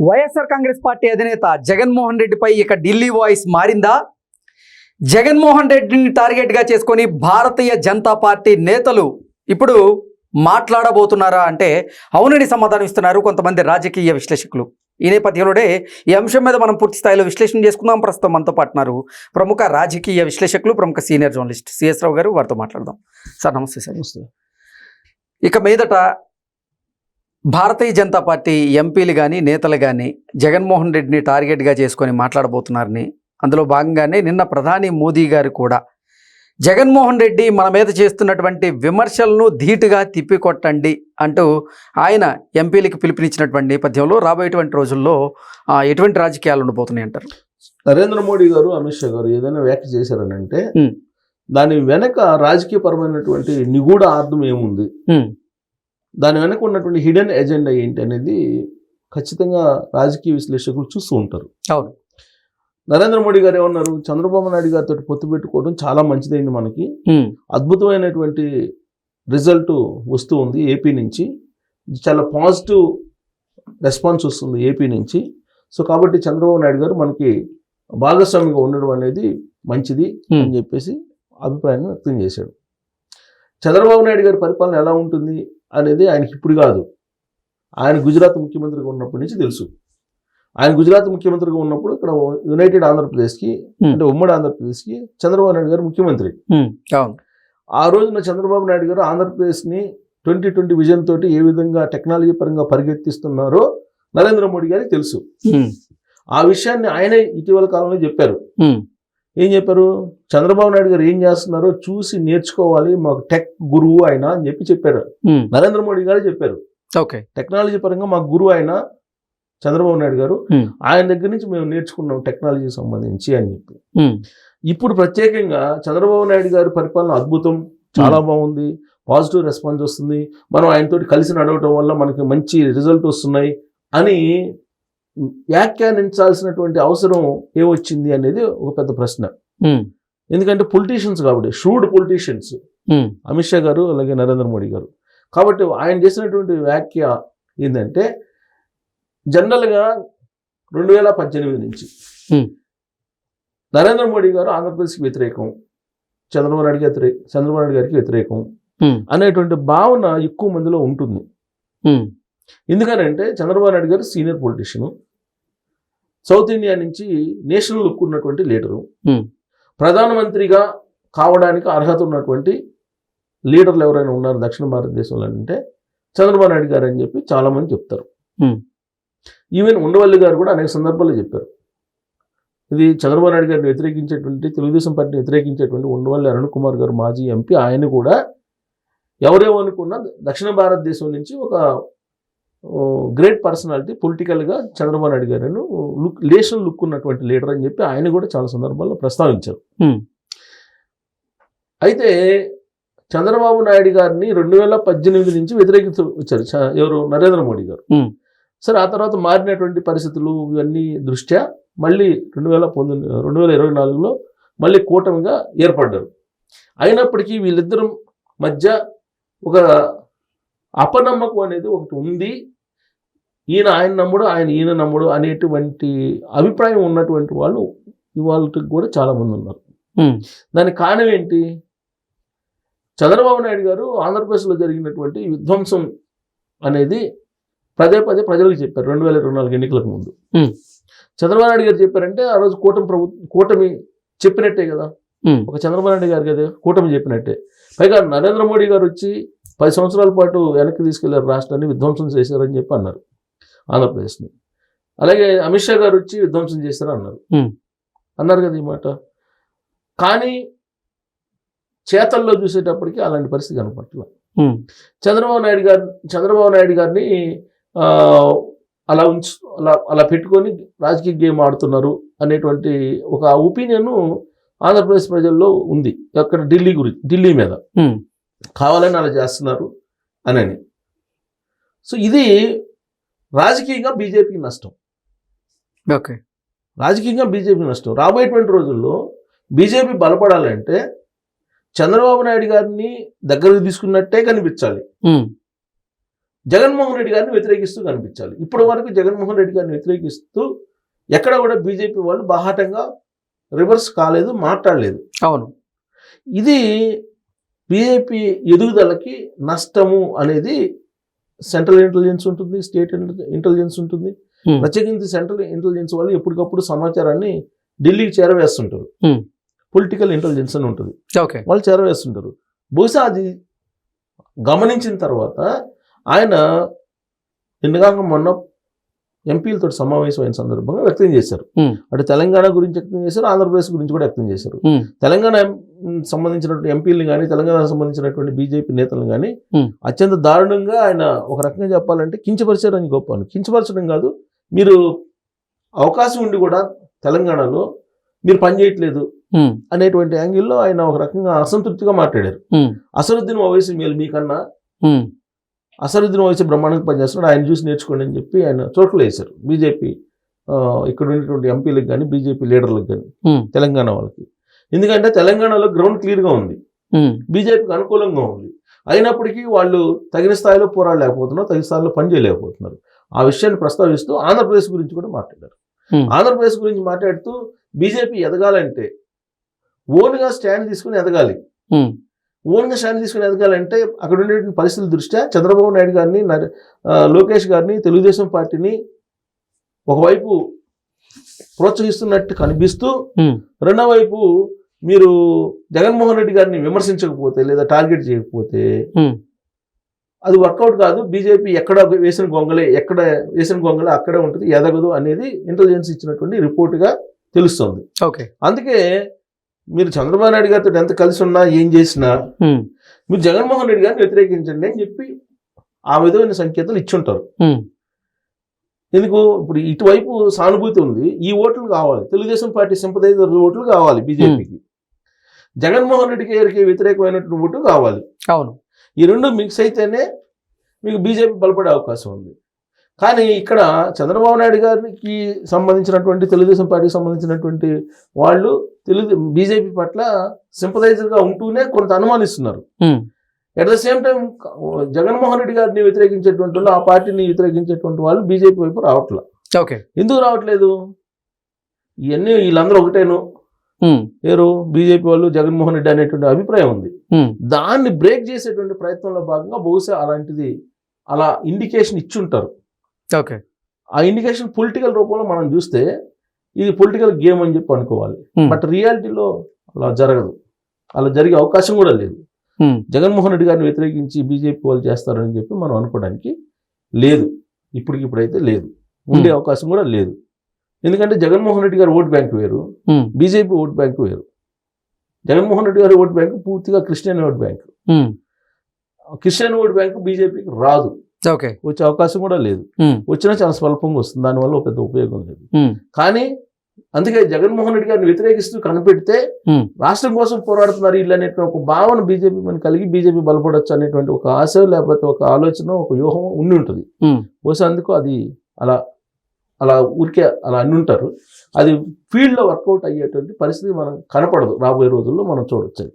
YSR Congress party అధినేత జగన్మోహన్ రెడ్డిపై ఇక ఢిల్లీ వాయిస్ మారిందా? జగన్మోహన్ రెడ్డిని టార్గెట్గా చేసుకొని భారతీయ జనతా పార్టీ నేతలు ఇప్పుడు మాట్లాడబోతున్నారా అంటే అవునని సమాధానం ఇస్తున్నారు కొంతమంది రాజకీయ విశ్లేషకులు. ఈ నేపథ్యంలోనే ఈ అంశం మీద మనం పూర్తి స్థాయిలో విశ్లేషణ చేసుకుందాం. ప్రస్తుతం మనతో పాటున్నారు ప్రముఖ రాజకీయ విశ్లేషకులు, ప్రముఖ సీనియర్ జర్నలిస్ట్ సిఎస్ రావు గారు. వారితో మాట్లాడదాం. సార్ నమస్తే. సార్ నమస్తే. ఇక మీదట భారతీయ జనతా పార్టీ ఎంపీలు కానీ నేతలు కానీ జగన్మోహన్ రెడ్డిని టార్గెట్గా చేసుకొని మాట్లాడబోతున్నారని, అందులో భాగంగానే నిన్న ప్రధాని మోదీ గారు కూడా జగన్మోహన్ రెడ్డి మన మీద చేస్తున్నటువంటి విమర్శలను ధీటుగా తిప్పికొట్టండి అంటూ ఆయన ఎంపీలకు పిలుపునిచ్చినటువంటి నేపథ్యంలో రాబోయేటువంటి రోజుల్లో ఎటువంటి రాజకీయాలు ఉండబోతున్నాయి అంటారు? నరేంద్ర మోడీ గారు, అమిత్ షా గారు ఏదైనా వ్యాఖ్య చేశారనంటే దాని వెనక రాజకీయపరమైనటువంటి నిగూఢ అర్థం ఏముంది, దాని వెనక ఉన్నటువంటి హిడెన్ ఎజెండా ఏంటి అనేది ఖచ్చితంగా రాజకీయ విశ్లేషకులు చూస్తూ ఉంటారు. అవును. నరేంద్ర మోడీ గారు ఏమన్నారు, చంద్రబాబు నాయుడు గారితో పొత్తు పెట్టుకోవడం చాలా మంచిదైంది, మనకి అద్భుతమైనటువంటి రిజల్ట్ వస్తూ ఉంది ఏపీ నుంచి, చాలా పాజిటివ్ రెస్పాన్స్ వస్తుంది ఏపీ నుంచి. సో కాబట్టి చంద్రబాబు నాయుడు గారు మనకి భాగస్వామిగా ఉండడం అనేది మంచిది అని చెప్పేసి అభిప్రాయాన్ని వ్యక్తం చేశాడు. చంద్రబాబు నాయుడు గారి పరిపాలన ఎలా ఉంటుంది అనేది ఆయనకి ఇప్పుడు కాదు, ఆయన గుజరాత్ ముఖ్యమంత్రిగా ఉన్నప్పటి నుంచి తెలుసు. ఆయన గుజరాత్ ముఖ్యమంత్రిగా ఉన్నప్పుడు ఇక్కడ యునైటెడ్ ఆంధ్రప్రదేశ్కి, అంటే ఉమ్మడి ఆంధ్రప్రదేశ్కి చంద్రబాబు నాయుడు గారు ముఖ్యమంత్రి. ఆ రోజున చంద్రబాబు నాయుడు గారు ఆంధ్రప్రదేశ్ని 2020 విజన్ తోటి ఏ విధంగా టెక్నాలజీ పరంగా పరిగెత్తిస్తున్నారో నరేంద్ర మోడీ గారికి తెలుసు. ఆ విషయాన్ని ఆయనే ఇటీవల కాలంలో చెప్పారు. ఏం చెప్పారు, చంద్రబాబు నాయుడు గారు ఏం చేస్తున్నారో చూసి నేర్చుకోవాలి, మాకు టెక్ గురువు ఆయన అని చెప్పారు. నరేంద్ర మోడీ గారు చెప్పారు, టెక్నాలజీ పరంగా మాకు గురువు ఆయన చంద్రబాబు నాయుడు గారు, ఆయన దగ్గర నుంచి మేము నేర్చుకున్నాం టెక్నాలజీకి సంబంధించి అని చెప్పి. ఇప్పుడు ప్రత్యేకంగా చంద్రబాబు నాయుడు గారి పరిపాలన అద్భుతం, చాలా బాగుంది, పాజిటివ్ రెస్పాన్స్ వస్తుంది, మనం ఆయనతో కలిసి నడవటం వల్ల మనకి మంచి రిజల్ట్ వస్తున్నాయి అని వ్యాఖ్యానించాల్సినటువంటి అవసరం ఏమొచ్చింది అనేది ఒక పెద్ద ప్రశ్న. ఎందుకంటే పొలిటీషియన్స్ కాబట్టి, షూడ్ పొలిటీషియన్స్ అమిత్ షా గారు అలాగే నరేంద్ర మోడీ గారు. కాబట్టి ఆయన చేసినటువంటి వ్యాఖ్య ఏంటంటే, జనరల్గా 2018 నుంచి నరేంద్ర మోడీ గారు ఆంధ్రప్రదేశ్కి వ్యతిరేకం, చంద్రబాబు నాయుడు గారికి వ్యతిరేకం అనేటువంటి భావన ఎక్కువ మందిలో ఉంటుంది. ఎందుకనంటే చంద్రబాబు నాయుడు గారు సీనియర్ పొలిటీషియన్, సౌత్ ఇండియా నుంచి నేషనల్ లుక్ ఉన్నటువంటి లీడరు, ప్రధానమంత్రిగా కావడానికి అర్హత ఉన్నటువంటి లీడర్లు ఎవరైనా ఉన్నారు దక్షిణ భారతదేశంలో అంటే చంద్రబాబు నాయుడు గారు అని చెప్పి చాలామంది చెప్తారు. ఈవెన్ ఉండవల్లి గారు కూడా అనేక సందర్భాల్లో చెప్పారు. ఇది చంద్రబాబు నాయుడు గారిని వ్యతిరేకించేటువంటి, తెలుగుదేశం పార్టీని వ్యతిరేకించేటువంటి ఉండవల్లి అరుణ్ కుమార్ గారు మాజీ ఎంపీ, ఆయన కూడా ఎవరేమనుకున్నా దక్షిణ భారతదేశం నుంచి ఒక గ్రేట్ పర్సనాలిటీ, పొలిటికల్గా చంద్రబాబు నాయుడు గారు నేషనల్ లుక్ ఉన్నటువంటి లీడర్ అని చెప్పి ఆయన కూడా చాలా సందర్భాల్లో ప్రస్తావించారు. అయితే చంద్రబాబు నాయుడు గారిని 2018 నుంచి వ్యతిరేకిస్తూ వచ్చారు ఎవరు, నరేంద్ర మోడీ గారు. సరే, ఆ తర్వాత మారినటువంటి పరిస్థితులు ఇవన్నీ దృష్ట్యా మళ్ళీ 2024లో మళ్ళీ కూటమిగా ఏర్పడ్డారు. అయినప్పటికీ వీళ్ళిద్దరు మధ్య ఒక అపనమ్మకం అనేది ఒకటి ఉంది. ఈయన ఆయన నమ్ముడు, ఆయన ఈయన నమ్ముడు అనేటువంటి అభిప్రాయం ఉన్నటువంటి వాళ్ళు ఇవాళకి కూడా చాలామంది ఉన్నారు. దానికి కారణం ఏంటి, చంద్రబాబు నాయుడు గారు ఆంధ్రప్రదేశ్లో జరిగినటువంటి విధ్వంసం అనేది పదే పదే ప్రజలకు చెప్పారు. 2024 ఎన్నికలకు ముందు చంద్రబాబు నాయుడు గారు చెప్పారంటే ఆ రోజు కూటమి చెప్పినట్టే కదా, ఒక చంద్రబాబు నాయుడు గారు కదా కూటమి చెప్పినట్టే. పైగా నరేంద్ర మోడీ గారు వచ్చి 10 సంవత్సరాల పాటు వెనక్కి తీసుకెళ్లారు, రాష్ట్రాన్ని విధ్వంసం చేశారని చెప్పి అన్నారు ఆంధ్రప్రదేశ్ని. అలాగే అమిత్ షా గారు వచ్చి విధ్వంసం చేశారు అన్నారు కదా ఈ మాట. కానీ చేతల్లో చూసేటప్పటికి అలాంటి పరిస్థితి కనపట్ల. చంద్రబాబు నాయుడు గారిని అలా పెట్టుకొని రాజకీయ గేమ్ ఆడుతున్నారు అనేటువంటి ఒక ఒపీనియన్ ఆంధ్రప్రదేశ్ ప్రజల్లో ఉంది. అక్కడ ఢిల్లీ మీద కావాలని అలా చేస్తున్నారు అని. సో ఇది రాజకీయంగా బీజేపీకి నష్టం. రాజకీయంగా బీజేపీకి నష్టం. రాబోయేటువంటి రోజుల్లో బీజేపీ బలపడాలంటే చంద్రబాబు నాయుడు గారిని దగ్గరకు తీసుకున్నట్టే కనిపించాలి. జగన్మోహన్ రెడ్డి గారిని వ్యతిరేకిస్తూ కనిపించాలి. ఇప్పటి వరకు జగన్మోహన్ రెడ్డి గారిని వ్యతిరేకిస్తూ ఎక్కడ కూడా బీజేపీ వాళ్ళు బాహాటంగా రివర్స్ కాలేదు, మాట్లాడలేదు. అవును. ఇది బీజేపీ ఎదుగుదలకి నష్టము అనేది సెంట్రల్ ఇంటెలిజెన్స్ ఉంటుంది, స్టేట్ ఇంటెలిజెన్స్ ఉంటుంది. ప్రత్యేకించి సెంట్రల్ ఇంటెలిజెన్స్ వాళ్ళు ఎప్పటికప్పుడు సమాచారాన్ని ఢిల్లీకి చేరవేస్తుంటారు. పొలిటికల్ ఇంటెలిజెన్స్ అని ఉంటుంది, ఓకే, వాళ్ళు చేరవేస్తుంటారు. బహుశా అది గమనించిన తర్వాత ఆయన నిన్నగాక మొన్న ఎంపీలతో సమావేశమైన సందర్భంగా వ్యక్తం చేశారు. అటు తెలంగాణ గురించి వ్యక్తం చేశారు, ఆంధ్రప్రదేశ్ గురించి కూడా వ్యక్తం చేశారు. తెలంగాణ సంబంధించినటువంటి ఎంపీలను కానీ, తెలంగాణకు సంబంధించినటువంటి బీజేపీ నేతలను కానీ అత్యంత దారుణంగా ఆయన ఒక రకంగా చెప్పాలంటే కించపరిచారని గొప్ప. కించపరచడం కాదు, మీరు అవకాశం ఉండి కూడా తెలంగాణలో మీరు పనిచేయట్లేదు అనేటువంటి యాంగిల్లో ఆయన ఒక రకంగా అసంతృప్తిగా మాట్లాడారు. అసరుద్దీన్ ఓవైసీ మేలు మీకన్నా, అసరుద్దీన్ ఓవైసీ బ్రహ్మాండంగా పనిచేస్తున్నాడు, ఆయన చూసి నేర్చుకోండి అని చెప్పి ఆయన చోట్ల వేశారు బీజేపీ ఇక్కడ ఉన్నటువంటి ఎంపీలకు కానీ, బీజేపీ లీడర్లకు కానీ, తెలంగాణ వాళ్ళకి. ఎందుకంటే తెలంగాణలో గ్రౌండ్ క్లియర్గా ఉంది, బీజేపీకి అనుకూలంగా ఉంది. అయినప్పటికీ వాళ్ళు తగిన స్థాయిలో పోరాడలేకపోతున్నారు, తగిన స్థాయిలో పనిచేయలేకపోతున్నారు. ఆ విషయాన్ని ప్రస్తావిస్తూ ఆంధ్రప్రదేశ్ గురించి కూడా మాట్లాడారు. ఆంధ్రప్రదేశ్ గురించి మాట్లాడుతూ బీజేపీ ఎదగాలంటే ఓన్గా స్టాండ్ తీసుకుని ఎదగాలి. ఓన్గా స్టాండ్ తీసుకుని ఎదగాలంటే అక్కడ ఉండే పరిస్థితుల దృష్ట్యా చంద్రబాబు నాయుడు గారిని, లోకేష్ గారిని, తెలుగుదేశం పార్టీని ఒకవైపు ప్రోత్సహిస్తున్నట్టు కనిపిస్తూ, రెండో వైపు మీరు జగన్మోహన్ రెడ్డి గారిని విమర్శించకపోతే లేదా టార్గెట్ చేయకపోతే అది వర్కౌట్ కాదు. బీజేపీ ఎక్కడ వేసిన గొంగలే అక్కడే ఉంటుంది, ఎదగదు అనేది ఇంటెలిజెన్స్ ఇచ్చినటువంటి రిపోర్టుగా తెలుస్తుంది. అందుకే మీరు చంద్రబాబు నాయుడు గారితో ఎంత కలిసి ఉన్నా, ఏం చేసినా మీరు జగన్మోహన్ రెడ్డి గారిని వ్యతిరేకించండి అని చెప్పి ఆ విధమైన సంకేతాలు ఇచ్చుంటారు. ఎందుకు ఇప్పుడు ఇటువైపు సానుభూతి ఉంది, ఈ ఓట్లు కావాలి, తెలుగుదేశం పార్టీ సింపథైజర్ ఓట్లు కావాలి బీజేపీకి, జగన్మోహన్ రెడ్డి గారికి వ్యతిరేకమైనటువంటి ఓటు కావాలి. అవును, ఈ రెండు మిక్స్ అయితేనే మీకు బీజేపీ బలపడే అవకాశం ఉంది. కానీ ఇక్కడ చంద్రబాబు నాయుడు గారికి సంబంధించినటువంటి, తెలుగుదేశం పార్టీకి సంబంధించినటువంటి వాళ్ళు బీజేపీ పట్ల సింపథైజర్గా ఉంటూనే కొంత అనుమానిస్తున్నారు. At the same time Jaganmohan Reddy గారిని వ్యతిరేకించేటువంటి వాళ్ళు, ఆ పార్టీని వ్యతిరేకించేటువంటి వాళ్ళు బీజేపీ వైపు రావట్లేదు. ఎందుకు రావట్లేదు? ఇవన్నీ వీళ్ళందరూ ఒకటేను, ఏరు బీజేపీ వాళ్ళు జగన్మోహన్ రెడ్డి అనేటువంటి అభిప్రాయం ఉంది. దాన్ని బ్రేక్ చేసేటువంటి ప్రయత్నంలో భాగంగా బహుశా అలాంటిది అలా ఇండికేషన్ ఇచ్చుంటారు. ఆ ఇండికేషన్ పొలిటికల్ రూపంలో మనం చూస్తే ఇది పొలిటికల్ గేమ్ అని చెప్పి అనుకోవాలి. బట్ రియాలిటీలో అలా జరగదు, అలా జరిగే అవకాశం కూడా లేదు. జగన్మోహన్ రెడ్డి గారిని వ్యతిరేకించి బీజేపీ వాళ్ళు చేస్తారని చెప్పి మనం అనుకోవడానికి లేదు, ఇప్పటికిప్పుడైతే లేదు, ఉండే అవకాశం కూడా లేదు. ఎందుకంటే జగన్మోహన్ రెడ్డి గారి ఓట్ బ్యాంక్ వేరు, బీజేపీ ఓట్ బ్యాంక్ వేరు. జగన్మోహన్ రెడ్డి గారి ఓట్ బ్యాంక్ పూర్తిగా Christian vote bank. Christian vote bank బీజేపీకి రాదు, వచ్చే అవకాశం కూడా లేదు. వచ్చినా చాలా స్వల్పంగా వస్తుంది, దానివల్ల పెద్ద ఉపయోగం లేదు. కానీ అందుకే జగన్మోహన్ రెడ్డి గారిని వ్యతిరేకిస్తూ కనిపెడితే రాష్ట్రం కోసం పోరాడుతున్నారు వీళ్ళు అనేటువంటి ఒక భావన బీజేపీ మన కలిగి బీజేపీ బలపడొచ్చు అనేటువంటి ఒక ఆశ, లేకపోతే ఒక ఆలోచన, ఒక వ్యూహం ఉండి ఉంటుంది. బహుశా అందుకు అది అలా ఊరికే అలా అన్ని ఉంటారు. అది ఫీల్డ్లో వర్కౌట్ అయ్యేటువంటి పరిస్థితి మనం కనపడదు, రాబోయే రోజుల్లో మనం చూడొచ్చు.